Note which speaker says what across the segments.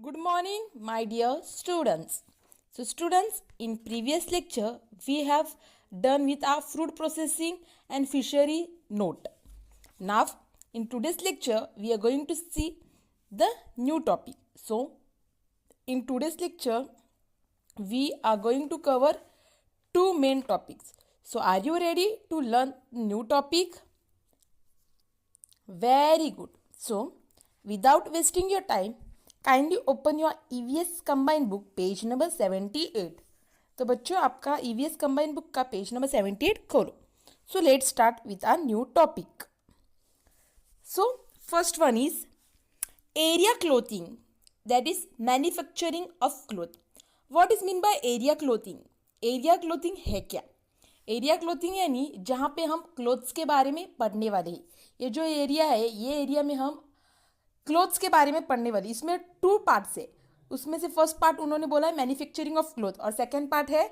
Speaker 1: Good morning, my dear students. So, students, in previous lecture, we have done with our fruit processing and fishery note. Now, in today's lecture, we are going to see the new topic. So, in today's lecture, we are going to cover two main topics. So, are you ready to learn new topic? Very good. So, without wasting your time, kindly open your EVS combined book page number 78. तो बच्चों आपका EVS combined book का page number 78 खोलो. So let's start with our new topic. So first one is area clothing, that is manufacturing of cloth. What is mean by area clothing? Area clothing है क्या? Area clothing यानी जहाँ पे हम clothes के बारे में पढ़ने वाले हैं. ये जो एरिया है, ये एरिया में हम क्लोथ्स के बारे में पढ़ने वाली. इसमें टू पार्ट्स है. उसमें से फर्स्ट पार्ट उन्होंने बोला है मैन्युफैक्चरिंग ऑफ क्लोथ और सेकंड पार्ट है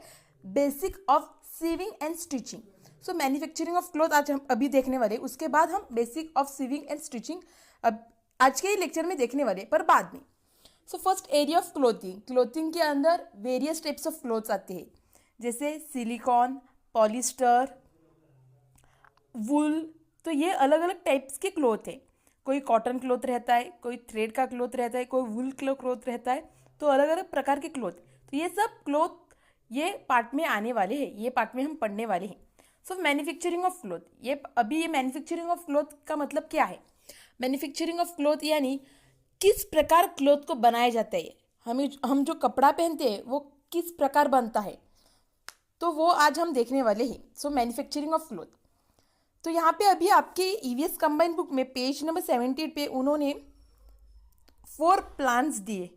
Speaker 1: basic of sewing and stitching. So manufacturing of cloth आज हम अभी देखने वाले, उसके बाद हम basic of sewing and stitching अब आज के ही लेक्चर में देखने वाले, पर बाद में. So first area of clothing. Clothing के अंदर वेरियस टाइप्स ऑफ क्लोथ्स आते हैं, जैसे सिलिकॉन, पॉलिस्टर, वुल. तो ये अलग अलग टाइप्स के क्लोथ है. कोई कॉटन क्लोथ रहता है, कोई थ्रेड का क्लोथ रहता है, कोई वुल क्लोथ रहता है. तो अलग अलग प्रकार के क्लोथ. तो ये सब क्लोथ ये पार्ट में आने वाले हैं, ये पार्ट में हम पढ़ने वाले हैं. सो मैन्युफैक्चरिंग ऑफ क्लोथ, ये मैन्युफैक्चरिंग ऑफ क्लोथ का मतलब क्या है? मैन्युफैक्चरिंग ऑफ क्लोथ यानी किस प्रकार क्लोथ को बनाया जाता है. हम जो कपड़ा पहनते हैं वो किस प्रकार बनता है, तो वो आज हम देखने वाले हैं. सो मैन्युफैक्चरिंग ऑफ क्लोथ. तो यहाँ पे अभी आपके ईवीएस कंबाइंड बुक में पेज नंबर 78 पे उन्होंने 4 प्लांट्स दिए.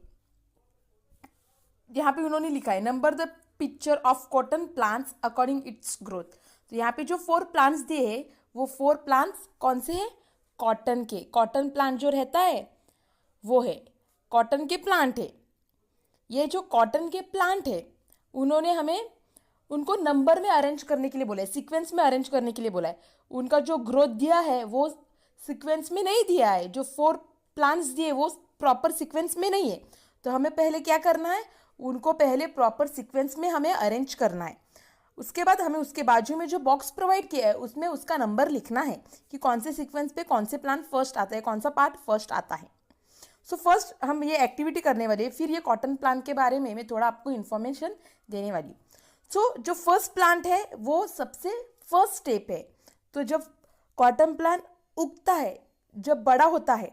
Speaker 1: यहाँ पे उन्होंने लिखा है number the picture of cotton plants according it's growth. तो यहाँ पे जो 4 प्लांट्स दिए हैं वो 4 प्लांट्स कौन से हैं? कॉटन के. कॉटन प्लांट जो रहता है वो है कॉटन के प्लांट है. ये जो कॉटन के प्लांट है उन्होंने हमें उनको नंबर में अरेंज करने के लिए बोला है, सीक्वेंस में अरेंज करने के लिए बोला है. उनका जो ग्रोथ दिया है वो सीक्वेंस में नहीं दिया है. जो 4 प्लांट्स दिए वो प्रॉपर सीक्वेंस में नहीं है. तो हमें पहले क्या करना है, उनको पहले प्रॉपर सीक्वेंस में हमें अरेंज करना है. उसके बाद हमें उसके बाजू में जो बॉक्स प्रोवाइड किया है उसमें उसका नंबर लिखना है कि कौन से सीक्वेंस पे कौन से प्लांट फर्स्ट आता है, कौन सा पार्ट फर्स्ट आता है. सो फर्स्ट हम ये एक्टिविटी करने वाले हैं, फिर ये कॉटन प्लांट के बारे में मैं थोड़ा आपको इन्फॉर्मेशन देने वाली. सो जो फर्स्ट प्लांट है वो सबसे फर्स्ट स्टेप है. तो जब कॉटन प्लांट उगता है, जब बड़ा होता है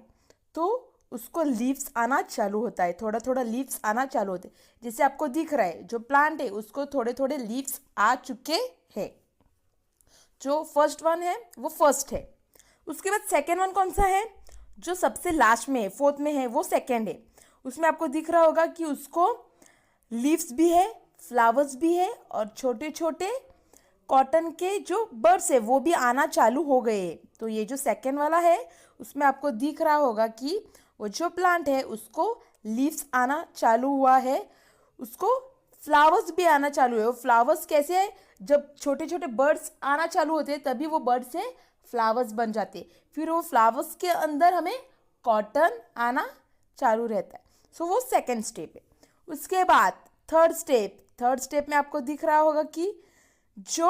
Speaker 1: तो उसको लीव्स आना चालू होता है, थोड़ा थोड़ा लीव्स आना चालू होते हैं. जैसे आपको दिख रहा है जो प्लांट है उसको थोड़े थोड़े लीव्स आ चुके हैं. जो फर्स्ट वन है वो फर्स्ट है. उसके बाद सेकेंड वन कौन सा है? जो सबसे लास्ट में है, फोर्थ में है, वो सेकेंड है. उसमें आपको दिख रहा होगा कि उसको लीव्स भी है, फ्लावर्स भी है और छोटे छोटे कॉटन के जो बर्ड्स है वो भी आना चालू हो गए. तो ये जो सेकेंड वाला है उसमें आपको दिख रहा होगा कि वो जो प्लांट है उसको लीव्स आना चालू हुआ है, उसको फ्लावर्स भी आना चालू है. वो फ्लावर्स कैसे है? जब छोटे छोटे बर्ड्स आना चालू होते हैं तभी वो बर्ड्स से फ्लावर्स बन जाते. फिर वो फ्लावर्स के अंदर हमें कॉटन आना चालू रहता है. सो वो सेकेंड स्टेप है. उसके बाद थर्ड स्टेप में आपको दिख रहा होगा कि जो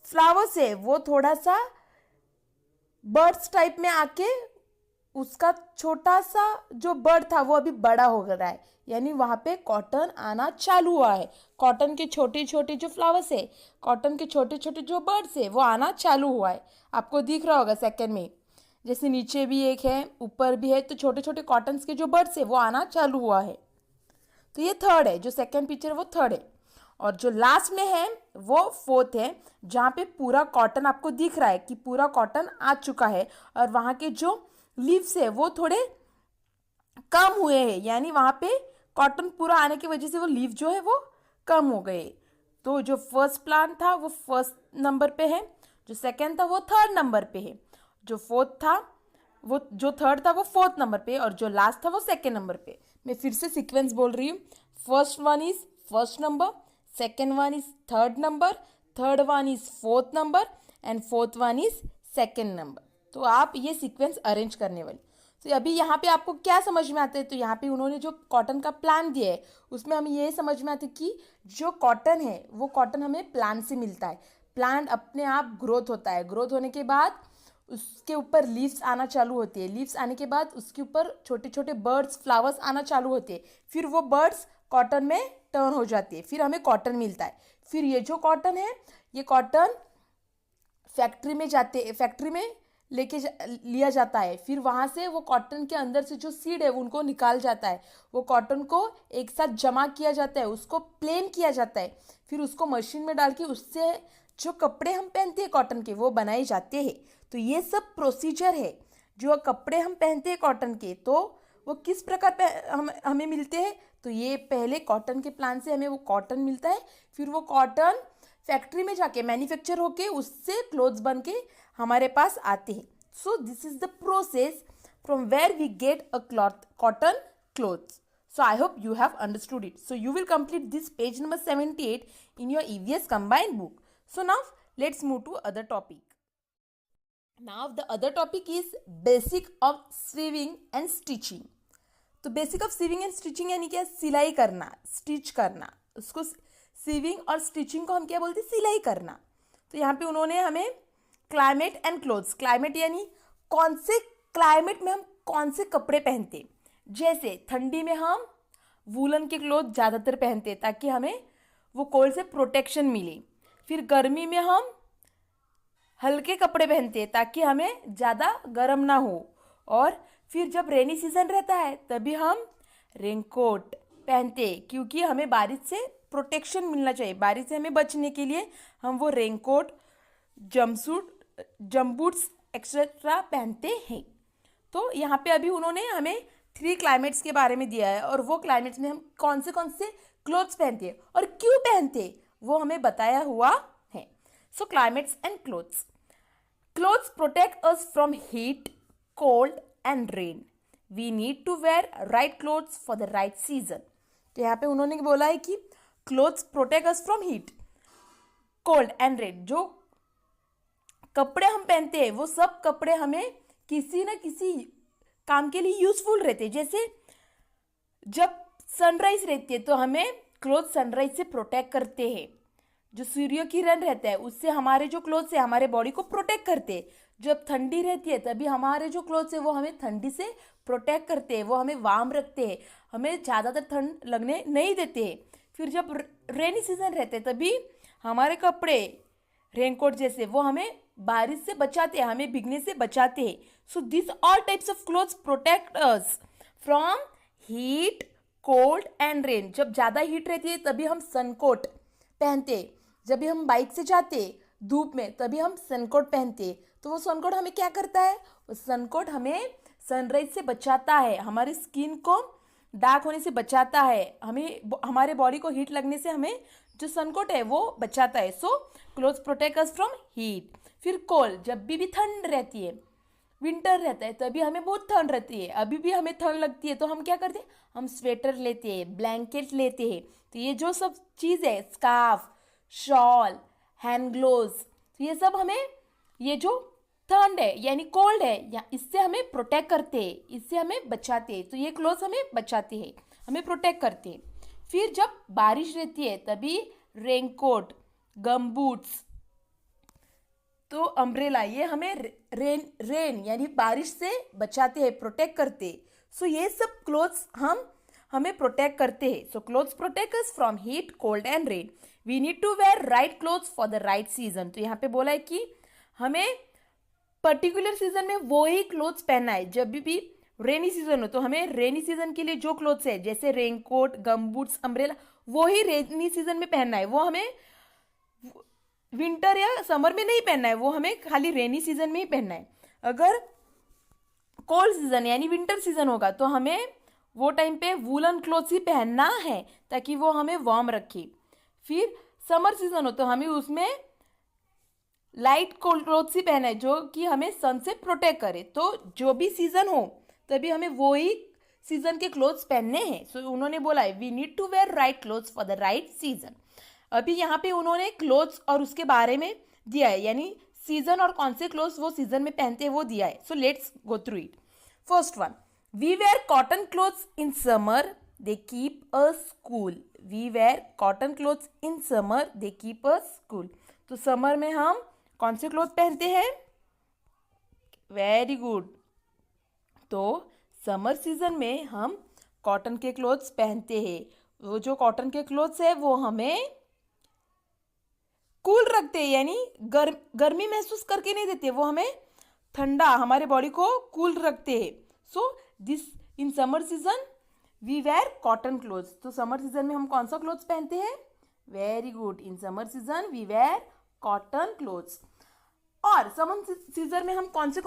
Speaker 1: फ्लावर्स है वो थोड़ा सा बर्ड्स टाइप में आके उसका छोटा सा जो बर्ड था वो अभी बड़ा हो रहा है, यानी वहाँ पे कॉटन आना चालू हुआ है. कॉटन के छोटे छोटे जो फ्लावर्स है, कॉटन के छोटे छोटे जो बर्ड्स है वो आना चालू हुआ है. आपको दिख रहा होगा सेकेंड में, जैसे नीचे भी एक है ऊपर भी है, तो छोटे छोटे कॉटन्स के जो बर्ड्स है वो आना चालू हुआ है. तो ये थर्ड है, जो सेकेंड पिक्चर वो थर्ड है. और जो लास्ट में है वो फोर्थ है, जहाँ पे पूरा कॉटन आपको दिख रहा है कि पूरा कॉटन आ चुका है और वहाँ के जो लीव्स है वो थोड़े कम हुए हैं, यानी वहाँ पे कॉटन पूरा आने की वजह से वो लीव जो है वो कम हो गए. तो जो फर्स्ट प्लांट था वो फर्स्ट नंबर पे है, जो सेकेंड था वो थर्ड नंबर पे है, जो फोर्थ था वो जो थर्ड था वो फोर्थ नंबर पे और जो लास्ट था वो सेकेंड नंबर पे. मैं फिर से सीक्वेंस बोल रही हूँ. First one is first number, second one is third number, third one is fourth number and fourth one is second number. तो आप ये सीक्वेंस अरेंज करने वाली. तो अभी यहाँ पे आपको क्या समझ में आता है, तो यहाँ पे उन्होंने जो कॉटन का प्लान दिया है उसमें हमें ये समझ में आता है कि जो कॉटन है वो कॉटन हमें प्लांट से मिलता है। प्लांट अपने आप ग्रोथ होता है, ग्रोथ होने के बाद उसके ऊपर लीव्स आना चालू होती है, लीव्स आने के बाद उसके ऊपर छोटे छोटे बर्ड्स फ्लावर्स आना चालू होते हैं, फिर वो बर्ड्स कॉटन में टर्न हो जाती है, फिर हमें कॉटन मिलता है। फिर ये जो कॉटन है ये कॉटन फैक्ट्री में लिया जाता है, फिर वहाँ से वो कॉटन के अंदर से जो सीड है उनको निकाल जाता है, वो कॉटन को एक साथ जमा किया जाता है, उसको प्लेन किया जाता है, फिर उसको मशीन में डाल के उससे जो कपड़े हम पहनते हैं कॉटन के वो बनाए जाते हैं। तो ये सब प्रोसीजर है। जो कपड़े हम पहनते हैं कॉटन के तो वो किस प्रकार हमें मिलते हैं, तो ये पहले कॉटन के प्लांट से हमें वो कॉटन मिलता है, फिर वो कॉटन फैक्ट्री में जाके मैन्युफैक्चर होके उससे क्लोथ्स बन के हमारे पास आते हैं। So this is the process from where we get a cloth cotton clothes. So I hope you have understood it. So you will complete this page number 78 in your EVS combined book. So now let's move to other topic. Now the other topic is basic of sewing and stitching. तो basic of sewing and stitching यानी क्या, सिलाई करना, stitch करना, उसको sieving और stitching को हम क्या बोलते हैं, सिलाई करना। तो यहाँ पे उन्होंने हमें क्लाइमेट एंड क्लोथ्स, क्लाइमेट यानी कौन से क्लाइमेट में हम कौन से कपड़े पहनते, जैसे ठंडी में हम वूलन के क्लोथ ज़्यादातर पहनते ताकि हमें वो कोल्ड से प्रोटेक्शन मिले, फिर गर्मी में हम हल्के कपड़े पहनते ताकि हमें ज़्यादा गर्म ना हो, और फिर जब रेनी सीजन रहता है तभी हम रेनकोट पहनते क्योंकि हमें बारिश से प्रोटेक्शन मिलना चाहिए, बारिश से हमें बचने के लिए हम वो रेनकोट, जम्बूट्स एक्सेट्रा पहनते हैं। तो यहाँ पे अभी उन्होंने हमें 3 क्लाइमेट्स के बारे में दिया है और वो क्लाइमेट्स में हम कौन से क्लोथ्स पहनते हैं और क्यों पहनते वो हमें बताया हुआ है। So climates and clothes. Clothes protect us from heat, cold and rain. We need to wear right clothes for the right season. तो यहाँ पे उन्होंने बोला है कि clothes protect us from heat, cold and rain. जो कपड़े हम पहनते हैं वो सब कपड़े हमें किसी न किसी काम के लिए यूजफुल रहते हैं। जैसे जब सनराइज रहती है तो हमें क्लोथ सनराइज से प्रोटेक्ट करते हैं, जो सूर्य किरण रहता है उससे हमारे जो क्लोथ्स है हमारे बॉडी को प्रोटेक्ट करते हैं। जब ठंडी रहती है तभी हमारे जो क्लोथ्स है वो हमें ठंडी से प्रोटेक्ट करते हैं, वो हमें वार्म रखते हैं, हमें ज़्यादातर ठंड लगने नहीं देते हैं। फिर जब रेनी सीजन रहते हैं तभी हमारे कपड़े रेनकोट जैसे वो हमें बारिश से बचाते हैं, हमें भीगने से बचाते हैं। So this all types of clothes protect us from heat, cold and rain. जब ज़्यादा हीट रहती है तभी हम सनकोट पहनते, जब भी हम बाइक से जाते धूप में तभी हम सनकोट पहनते। तो वो सनकोट हमें क्या करता है, वो सनकोट हमें सनराइज से बचाता है, हमारी स्किन को डार्क होने से बचाता है, हमें हमारे बॉडी को हीट लगने से हमें जो सनकोट है वो बचाता है। So clothes protect us from heat. फिर कोल्ड, जब भी ठंड रहती है, विंटर रहता है तभी हमें बहुत ठंड रहती है, अभी भी हमें ठंड लगती है तो हम क्या करते हैं, हम स्वेटर लेते हैं, ब्लैंकेट लेते हैं। तो ये जो सब चीज़ है, स्कार्फ, शॉल, हैंड ग्लोव्स, तो ये सब हमें ये जो ठंड है यानी कोल्ड है या इससे हमें प्रोटेक्ट करते हैं, इससे हमें बचाते हैं। तो ये क्लोथ्स हमें बचाते हैं, हमें प्रोटेक्ट करते हैं। फिर जब बारिश रहती है तभी रेनकोट, गमबूट्स, तो अम्ब्रेला, ये हमें रेन यानी बारिश से बचाते हैं, प्रोटेक्ट करते हैं। सो ये सब क्लोथ्स हमें प्रोटेक्ट करते हैं। So clothes protect us from heat, cold and rain. We need to wear right clothes for the right season. तो यहाँ पे बोला है कि हमें पर्टिकुलर सीजन में वो ही क्लोथ्स पहनना है। जब भी रेनी सीजन हो तो हमें रेनी सीजन के लिए जो क्लोथ्स है जैसे रेनकोट, गमबूट्स, अम्ब्रेला, वो ही रेनी सीजन में पहनना है, वो हमें विंटर या समर में नहीं पहनना है, वो हमें खाली रेनी सीजन में ही पहनना है। अगर कोल्ड सीजन यानी विंटर सीजन होगा तो हमें वो टाइम पे वूलन क्लोथ्स ही पहनना है ताकि वो हमें वार्म रखे। फिर समर सीजन हो तो हमें उसमें लाइट कोल्ड क्लोथ्स ही पहना है जो कि हमें सन से प्रोटेक्ट करे। तो जो भी सीजन हो तभी हमें वो ही सीजन के क्लोथ्स पहनने हैं। सो उन्होंने बोला है we need to wear right clothes for the right season. अभी यहाँ पे उन्होंने क्लोथ्स और उसके बारे में दिया है, यानी सीजन और कौन से क्लोथ्स वो सीजन में पहनते हैं वो दिया है। So let's go through it. First one, we wear cotton clothes in summer, they keep us cool. We wear cotton clothes in summer, they keep us cool. तो समर में हम कौन से क्लोथ पहनते हैं? Very good. तो summer season में हम कॉटन के क्लोथ्स पहनते हैं. वो जो कॉटन के क्लोथ्स है वो हमें कूल रखते हैं, यानी गर्मी महसूस करके नहीं देते, वो हमें ठंडा, हमारे बॉडी को कूल रखते हैं. So this in summer season we wear cotton clothes. तो समर सीजन में हम कौन सा क्लोथ्स पहनते हैं? Very good. In summer season we wear cotton clothes. और समर सीजन में हम कौन से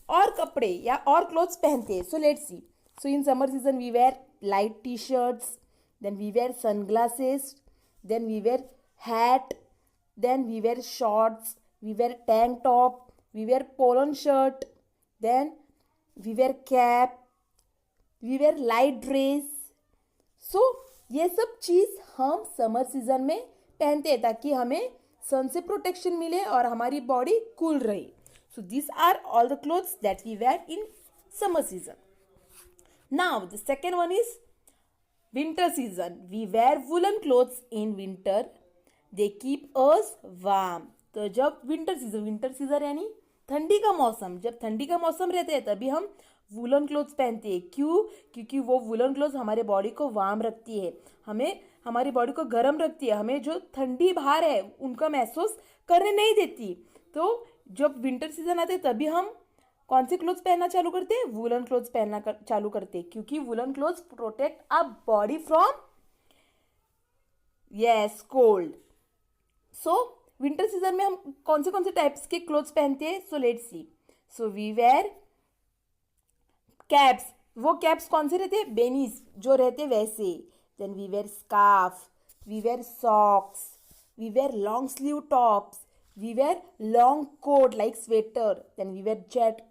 Speaker 1: और कपड़े या और क्लोथ्स पहनते हैं? So let's see. So in summer season we wear light T shirts, then we wear sunglasses, then we wear hat, then we wear shorts, we wear tank top, we wear polo shirt, then we wear cap, we wear light dress. So ये सब चीज़ हम summer season में पहनते हैं ताकि हमें सन से protection मिले और हमारी बॉडी कूल रहे. So these are all the clothes that we wear in summer season. Now the second one is winter season. We wear woolen clothes in winter. They keep us warm. तो जब winter season यानी ठंडी का मौसम, जब ठंडी का मौसम रहता है तभी हम वूलन क्लोथ्स पहनते हैं. क्यों? क्योंकि वो वूलन क्लोथ्स हमारे बॉडी को वार्म रखती है, हमें हमारी बॉडी को गर्म रखती है, हमें जो ठंडी बाहर है उनका महसूस करने नहीं देती. तो जब विंटर सीजन आते हैं तभी हम कौन से क्लोथ्स पहनना चालू करते हैं? वूलन क्लोथ्स पहनना चालू करते हैं, क्योंकि woollen clothes protect our body from cold. So winter season में हम कौन से टाइप्स के क्लोथ्स पहनते हैं? So let's see. So we wear caps. वो कैप्स कौन से रहते हैं? बेनीज जो रहते हैं वैसे. Then we wear scarf, we wear socks, we wear long sleeve tops, we wear long coat like sweater, then we wear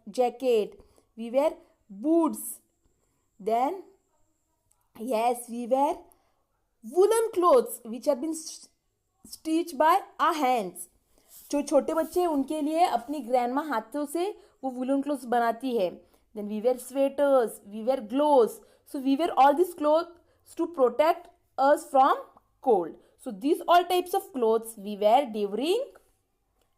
Speaker 1: jacket, we wear boots, then yes we wear woolen clothes which have been stitch by our hands. जो छोटे बच्चे हैं उनके लिए अपनी grandma हाथों से वो वूलन क्लोथ्स बनाती है. Then we wear sweaters, we wear gloves. So we wear all this clothes to protect us from cold. So this all types of clothes we wear during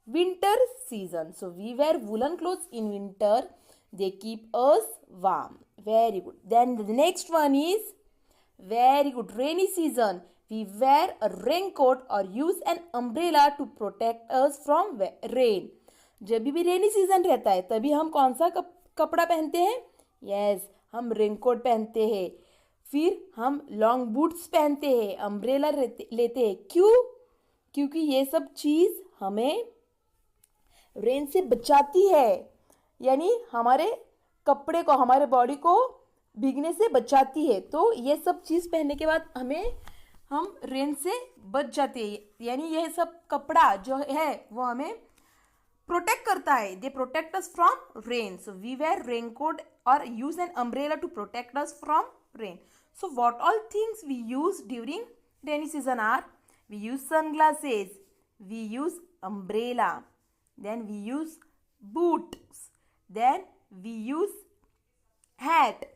Speaker 1: winter season. So we wear woollen clothes in winter, they keep us warm. Very good. Then the next one is very good, rainy season. We wear a raincoat or use an umbrella to protect us from rain. जब भी rainy season रहता है तभी हम कौन सा कपड़ा पहनते हैं? यस, हम रेनकोट पहनते हैं, फिर हम लॉन्ग बूट्स पहनते हैं, अम्ब्रेला लेते हैं. क्यों? क्योंकि ये सब चीज़ हमें रेन से बचाती है, यानी हमारे कपड़े को, हमारे बॉडी को भीगने से बचाती है. तो ये सब चीज़ पहनने के बाद हम रेन से बच जाते हैं, यानी यह सब कपड़ा जो है वो हमें प्रोटेक्ट करता है. They protect us from rain. So we wear raincoat और use an umbrella to protect us from rain. So what all things we use during rainy season are? We use sunglasses, we use umbrella, then we use boots, then we use hat,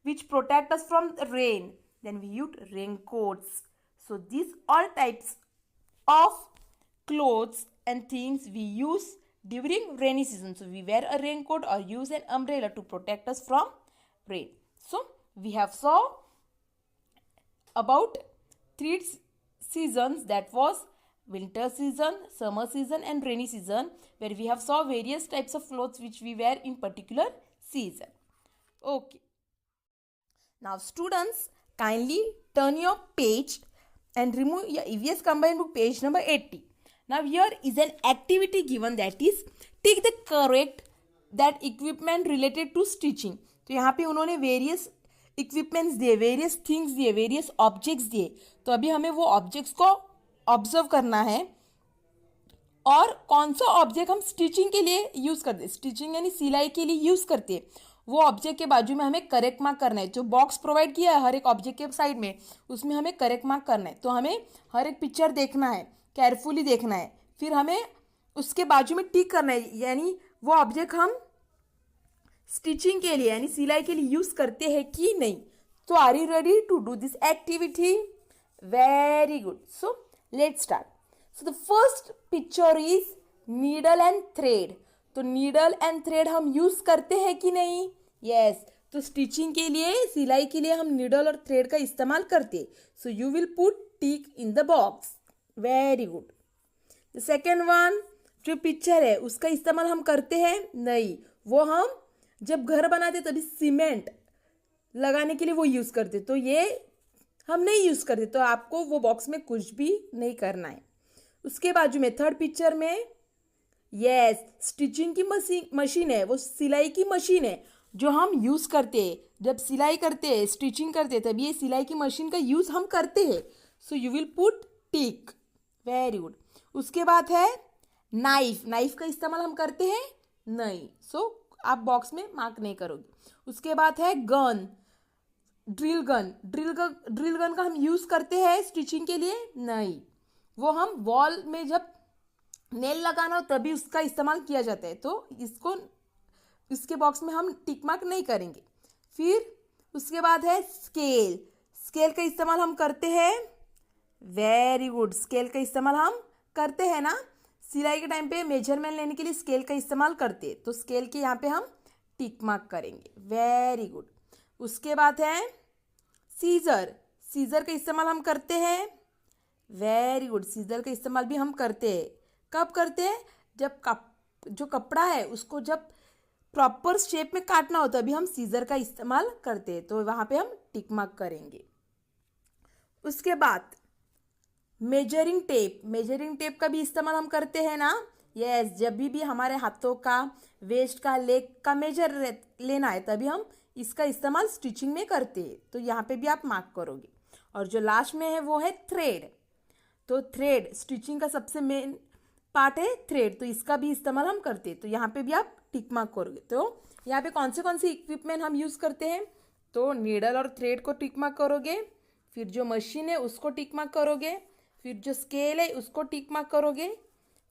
Speaker 1: which protect us from the rain. Then we use raincoats. So these all types of clothes and things we use during rainy season. So we wear a raincoat or use an umbrella to protect us from rain. So we have saw about 3 seasons, that was winter season, summer season and rainy season, where we have saw various types of clothes which we wear in particular season. Okay. Now students, kindly turn your page and remove your EVS combined book page number 80. Now here is an activity given, that is take the correct that equipment related to stitching. तो यहाँ पे उन्होंने various equipments दिए, various things दिए, various objects दिए. तो अभी हमें वो ऑब्जेक्ट्स को ऑब्जर्व करना है और कौन सा ऑब्जेक्ट हम स्टिचिंग के लिए यूज़ करते हैं, स्टिचिंग यानी सिलाई के लिए यूज़ करते हैं, वो ऑब्जेक्ट के बाजू में हमें करेक्ट मार्क करना है. जो बॉक्स प्रोवाइड किया है हर एक ऑब्जेक्ट के साइड में, उसमें हमें करेक्ट मार्क करना है. तो हमें हर एक पिक्चर देखना है, केयरफुली देखना है, फिर हमें उसके बाजू में टिक करना है, यानी वो ऑब्जेक्ट हम स्टिचिंग के लिए यानी सिलाई के लिए यूज करते हैं कि नहीं. तो are you ready to do this activity? Very good. So let's start. So the first picture is needle and thread. तो नीडल एंड थ्रेड हम यूज करते हैं कि नहीं? यस. तो स्टिचिंग के लिए, सिलाई के लिए हम नीडल और थ्रेड का इस्तेमाल करते. सो you will put tick in the box. Very good. The second one जो पिक्चर है उसका इस्तेमाल हम करते हैं नहीं. वो हम जब घर बनाते तभी सीमेंट लगाने के लिए वो यूज करते. तो ये हम नहीं यूज करते. तो आपको वो बॉक्स में कुछ भी नहीं करना है. उसके बाजू में थर्ड पिक्चर में यस स्टिचिंग की मशीन है. वो सिलाई की मशीन है जो हम यूज करते हैं. जब सिलाई करते हैं, स्टिचिंग करते हैं, तभी ये सिलाई की मशीन का यूज हम करते हैं. सो you will put tick. Very good. उसके बाद है नाइफ. नाइफ का इस्तेमाल हम करते हैं नहीं. सो आप बॉक्स में मार्क नहीं करोगे. उसके बाद है gun. Drill gun. Drill gun का हम यूज करते हैं स्टिचिंग के लिए नहीं. वो हम वॉल में जब नेल लगाना हो तभी उसका इस्तेमाल किया जाता है. तो इसके बॉक्स में हम टिक मार्क नहीं करेंगे. फिर उसके बाद है स्केल. स्केल का इस्तेमाल हम करते हैं. Very good. स्केल का इस्तेमाल हम करते हैं ना. सिलाई के टाइम पे मेजरमेंट लेने के लिए स्केल का इस्तेमाल करते हैं. तो स्केल के यहाँ पे हम टिक मार्क करेंगे. Very good. उसके बाद है सीजर. सीजर का इस्तेमाल हम करते हैं. Very good. सीजर का इस्तेमाल भी हम करते हैं. कब करते हैं? जब जो कपड़ा है उसको जब प्रॉपर शेप में काटना हो तभी हम सीजर का इस्तेमाल करते हैं. तो वहाँ पे हम टिक मार्क करेंगे. उसके बाद मेजरिंग टेप. मेजरिंग टेप का भी इस्तेमाल हम करते हैं ना. यस. जब भी हमारे हाथों का, वेस्ट का, लेग का मेजर लेना है तभी हम इसका इस्तेमाल स्टिचिंग में करते हैं. तो यहाँ पे भी आप मार्क करोगे. और जो लास्ट में है वो है थ्रेड. तो थ्रेड स्टिचिंग का सबसे मेन पार्ट है थ्रेड. तो इसका भी इस्तेमाल हम करते हैं. तो यहाँ पे भी आप टिक मार्क करोगे. तो यहाँ पे कौन से इक्विपमेंट हम यूज़ करते हैं? तो नीडल और थ्रेड को टिक मार्क करोगे. फिर जो मशीन है उसको टिक मार्क करोगे. फिर जो स्केल है उसको टिक मार्क करोगे.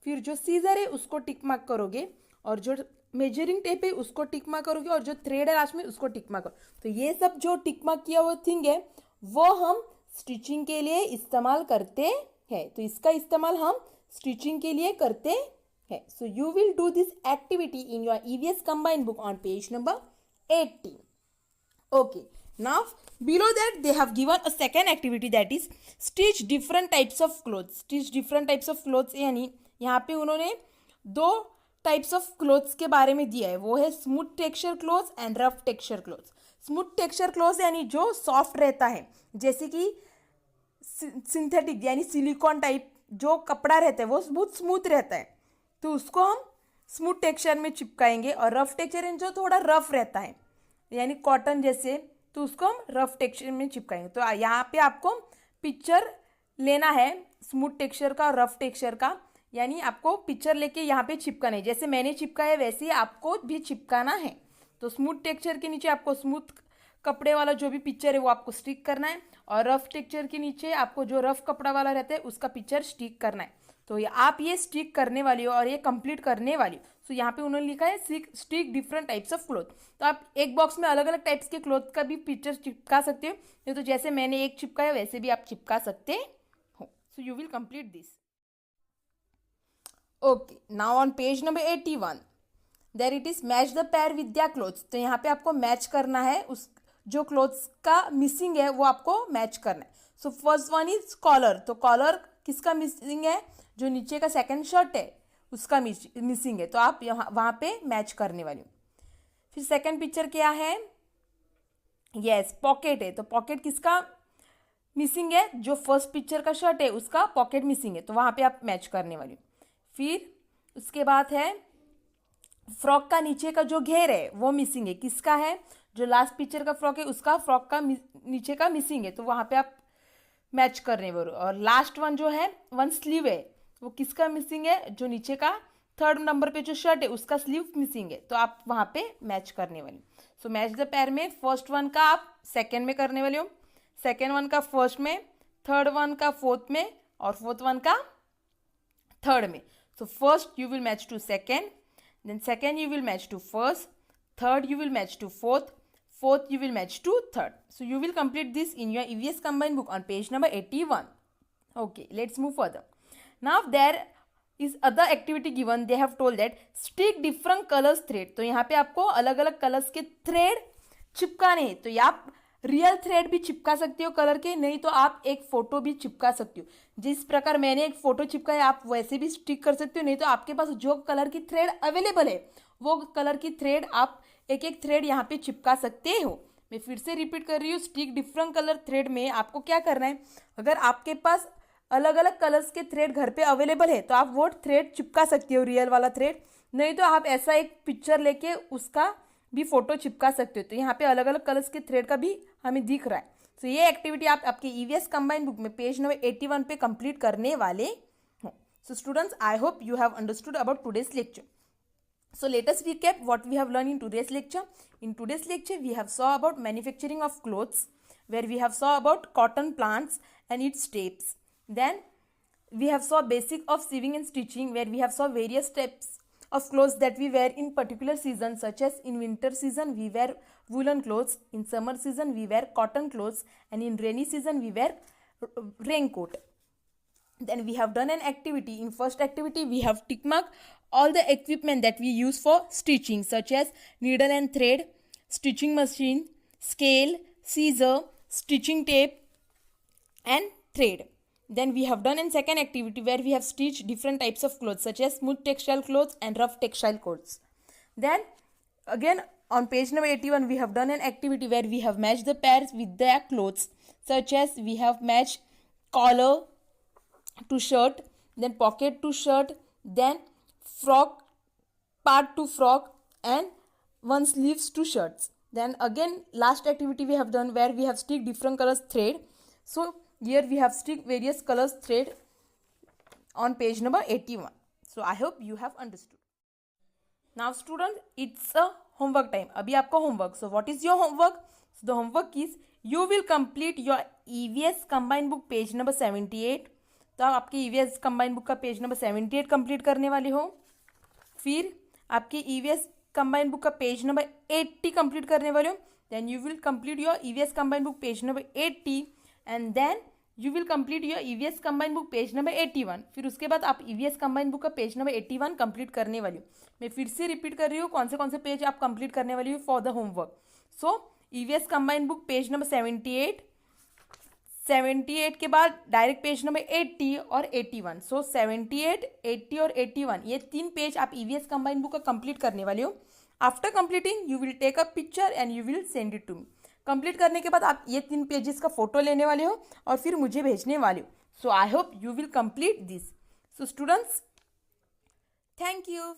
Speaker 1: फिर जो सीजर है उसको टिक मार्क करोगे. और जो मेजरिंग टेप है उसको टिक मार्क करोगे. और जो थ्रेड है लास्ट में उसको टिक मार्क करो. तो ये सब जो टिक मार्क किया हुआ थिंग है वो हम स्टिचिंग के लिए इस्तेमाल करते हैं. तो इसका इस्तेमाल हम स्टिचिंग के लिए करते हैं. सो you will do this activity in your EVS combined book on page number 18. Okay. Now below that they have given a second activity that is stitch different types of clothes. Stitch different types of clothes यानी यहाँ पे उन्होंने 2 types of clothes के बारे में दिया है. वो है smooth texture clothes and rough texture clothes. Smooth texture clothes यानी जो सॉफ्ट रहता है, जैसे कि सिंथेटिक यानी सिलिकॉन टाइप जो कपड़ा रहता है वो बहुत स्मूथ रहता है. तो उसको हम स्मूथ टेक्सचर में चिपकाएंगे. और रफ टेक्सचर यानी जो थोड़ा रफ रहता है यानी कॉटन जैसे, तो उसको हम रफ टेक्सचर में चिपकाएंगे. तो यहाँ पे आपको पिक्चर लेना है स्मूथ टेक्सचर का और रफ टेक्सचर का. यानी आपको पिक्चर लेके यहाँ पे चिपकाना है. जैसे मैंने चिपकाया वैसे ही आपको भी चिपकाना है. तो स्मूथ टेक्सचर के नीचे आपको स्मूथ कपड़े वाला जो भी पिक्चर है वो आपको स्टिक करना है. और रफ टेक्सचर के नीचे आपको जो रफ कपड़ा वाला रहता है उसका पिक्चर स्टिक करना है. तो आप ये स्टिक करने वाली हो और ये कंप्लीट करने वाली हो. तो यहाँ पे उन्होंने लिखा है stick different types of cloth. तो आप एक बॉक्स में अलग अलग टाइप्स के क्लोथ का भी पिक्चर चिपका सकते हो. ये तो जैसे मैंने एक चिपकाया वैसे भी आप चिपका सकते हो. So you will complete this. Okay. Now on page number 81 there it is match the pair with the clothes. तो यहाँ पे आपको मैच करना है. उस जो क्लोथ्स का मिसिंग है वो आपको मैच करना है. So first one is collar. तो कॉलर किसका मिसिंग है? जो नीचे का सेकंड शर्ट है उसका मिसिंग है. तो आप यहाँ वहाँ पे मैच करने वाली हो. फिर सेकंड पिक्चर क्या है? यस पॉकेट है. तो पॉकेट किसका मिसिंग है? जो फर्स्ट पिक्चर का शर्ट है उसका पॉकेट मिसिंग है. तो वहाँ पे आप मैच करने वाली हो. फिर उसके बाद है फ्रॉक का नीचे का जो घेर है वो मिसिंग है. किसका है? जो लास्ट पिक्चर का फ्रॉक है उसका फ्रॉक का नीचे का मिसिंग है. तो वहाँ पे आप मैच करने वाले. और लास्ट वन जो है वन स्लीव है. वो किसका मिसिंग है? जो नीचे का थर्ड नंबर पे जो शर्ट है उसका स्लीव मिसिंग है. तो आप वहाँ पे मैच करने वाली. सो मैच द पेयर में फर्स्ट वन का आप सेकेंड में करने वाले हो, सेकेंड वन का फर्स्ट में, थर्ड वन का फोर्थ में और फोर्थ वन का थर्ड में. So first you will match to second, then second you will match to first, third you will match to fourth, fourth you will match to third. So you will complete this in your EVS combined book on page number 81. Okay, let's move further. Now there is other activity given. They have told that stick different colors thread. तो यहाँ पे आपको अलग अलग colours के thread चिपकाने हैं. तो आप रियल थ्रेड भी चिपका सकते हो कलर के, नहीं तो आप एक फोटो भी चिपका सकते हो. जिस प्रकार मैंने एक फोटो चिपकाया आप वैसे भी स्टिक कर सकते हो, नहीं तो आपके पास जो कलर की थ्रेड अवेलेबल है वो कलर की थ्रेड आप एक एक थ्रेड यहाँ पे चिपका सकते हो. मैं फिर से रिपीट कर रही हूँ, स्टिक डिफरेंट कलर थ्रेड में आपको क्या करना है, अगर आपके पास अलग अलग कलर्स के थ्रेड घर पे अवेलेबल है तो आप वो थ्रेड चिपका सकते हो, रियल वाला थ्रेड, नहीं तो आप ऐसा एक पिक्चर लेके उसका भी फोटो चिपका सकते हो. तो यहाँ पे अलग अलग कलर्स के थ्रेड का भी हमें दिख रहा है. तो ये एक्टिविटी आप आपके ईवीएस कंबाइंड बुक में पेज नंबर 81 पे कंप्लीट करने वाले हो. So students, I hope you have understood about today's lecture. So let us recap what we have learned in today's lecture. In today's lecture, we have saw about manufacturing of clothes, where we have saw about cotton plants and its steps. Then we have saw basic of sewing and stitching, where we have saw various steps of clothes that we wear in particular season, such as in winter season we wear woolen clothes, in summer season we wear cotton clothes, and in rainy season we wear raincoat. Then we have done an activity. In first activity we have tick mark all the equipment that we use for stitching, such as needle and thread, stitching machine, scale, scissor, stitching tape and thread. Then we have done in second activity where we have stitched different types of clothes, such as smooth textile clothes and rough textile clothes. Then again on page number 81 we have done an activity where we have matched the pairs with their clothes, such as we have matched collar to shirt, then pocket to shirt, then frock part to frock, and one sleeves to shirts. Then again last activity we have done where we have stick different colors thread. So here we have stick various colors thread on page number 81. So I hope you have understood. Now students, it's a homework time. अभी आपका homework. So what is your homework? So the homework is you will complete your EVS combined book page number 78. तो आप आपकी EVS combined book का page number 78 complete करने वाले हो. फिर आपकी EVS कंबाइंड बुक का पेज नंबर 80 कंप्लीट करने वाले हो. Then you will complete your EVS combined book page number 80 and then you will complete your EVS combined book page number 81. फिर उसके बाद आप EVS कंबाइंड बुक का पेज नंबर 81 कंप्लीट करने वाली हो. मैं फिर से रिपीट कर रही हूँ कौन से पेज आप कंप्लीट करने वाली हो for the homework. So EVS combined book page number 78 के बाद डायरेक्ट पेज नंबर 80 और 81. सो 78, 80 और 81 ये तीन पेज आप EVS कंबाइंड बुक का कंप्लीट करने वाले हो. After completing you will take a picture and you will send it to me. Complete करने के बाद आप ये तीन पेजेस का फोटो लेने वाले हो और फिर मुझे भेजने वाले हो. So I hope you will complete this. So students, thank you.